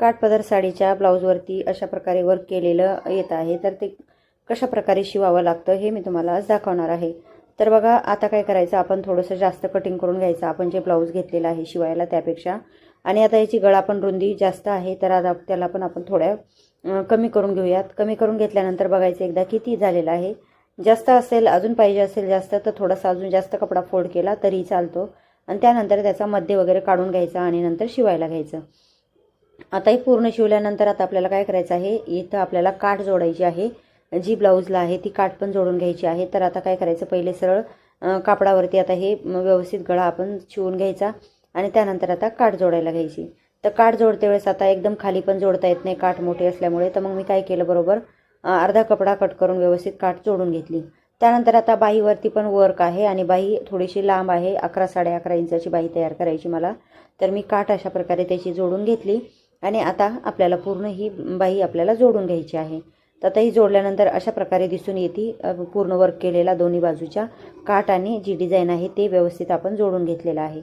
काठपदर साडीच्या ब्लाऊजवरती अशा प्रकारे वर्क केलेलं येत आहे. तर ते कशा प्रकारे शिवावं लागतं हे मी तुम्हाला आज दाखवणार आहे. तर बघा, आता काय करायचं, आपण थोडंसं जास्त कटिंग करून घ्यायचं आपण जे ब्लाऊज घेतलेलं आहे शिवायला त्यापेक्षा. आणि आता याची गळा पण रुंदी जास्त आहे, तर आता त्याला पण आपण थोड्या कमी करून घेऊयात. कमी करून घेतल्यानंतर बघायचं एकदा किती झालेलं आहे. जास्त असेल, अजून पाहिजे असेल जास्त, तर थोडासा अजून जास्त कपडा फोल्ड केला तरी चालतो. आणि त्यानंतर त्याचा मध्य वगैरे काढून घ्यायचा आणि नंतर शिवायला घ्यायचं. आता हे पूर्ण शिवल्यानंतर आता आपल्याला काय करायचं आहे, इथं आपल्याला काठ जोडायची आहे. जी ब्लाऊजला आहे ती काठ पण जोडून घ्यायची आहे. तर आता काय करायचं, पहिले सरळ कापडावरती आता हे व्यवस्थित गळा आपण शिवून घ्यायचा आणि त्यानंतर आता काठ जोडायला घ्यायची. तर काठ जोडते वेळेस आता एकदम खाली पण जोडता येत नाही काठ मोठे असल्यामुळे. तर मग मी काय केलं, बरोबर अर्धा कपडा कट करून व्यवस्थित काठ जोडून घेतली. त्यानंतर आता बाहीवरती पण वर्क आहे आणि बाही थोडीशी लांब आहे, 11 11.5 इंचाची बाही तयार करायची मला. तर मी काठ अशा प्रकारे त्याची जोडून घेतली आणि आता आपल्याला पूर्ण ही बाही आपल्याला जोडून घ्यायची आहे. तर आता ही जोडल्यानंतर अशा प्रकारे दिसून येते पूर्ण वर्क केलेला दोन्ही बाजूच्या काठ आणि जी डिझाईन आहे ते व्यवस्थित आपण जोडून घेतलेलं आहे.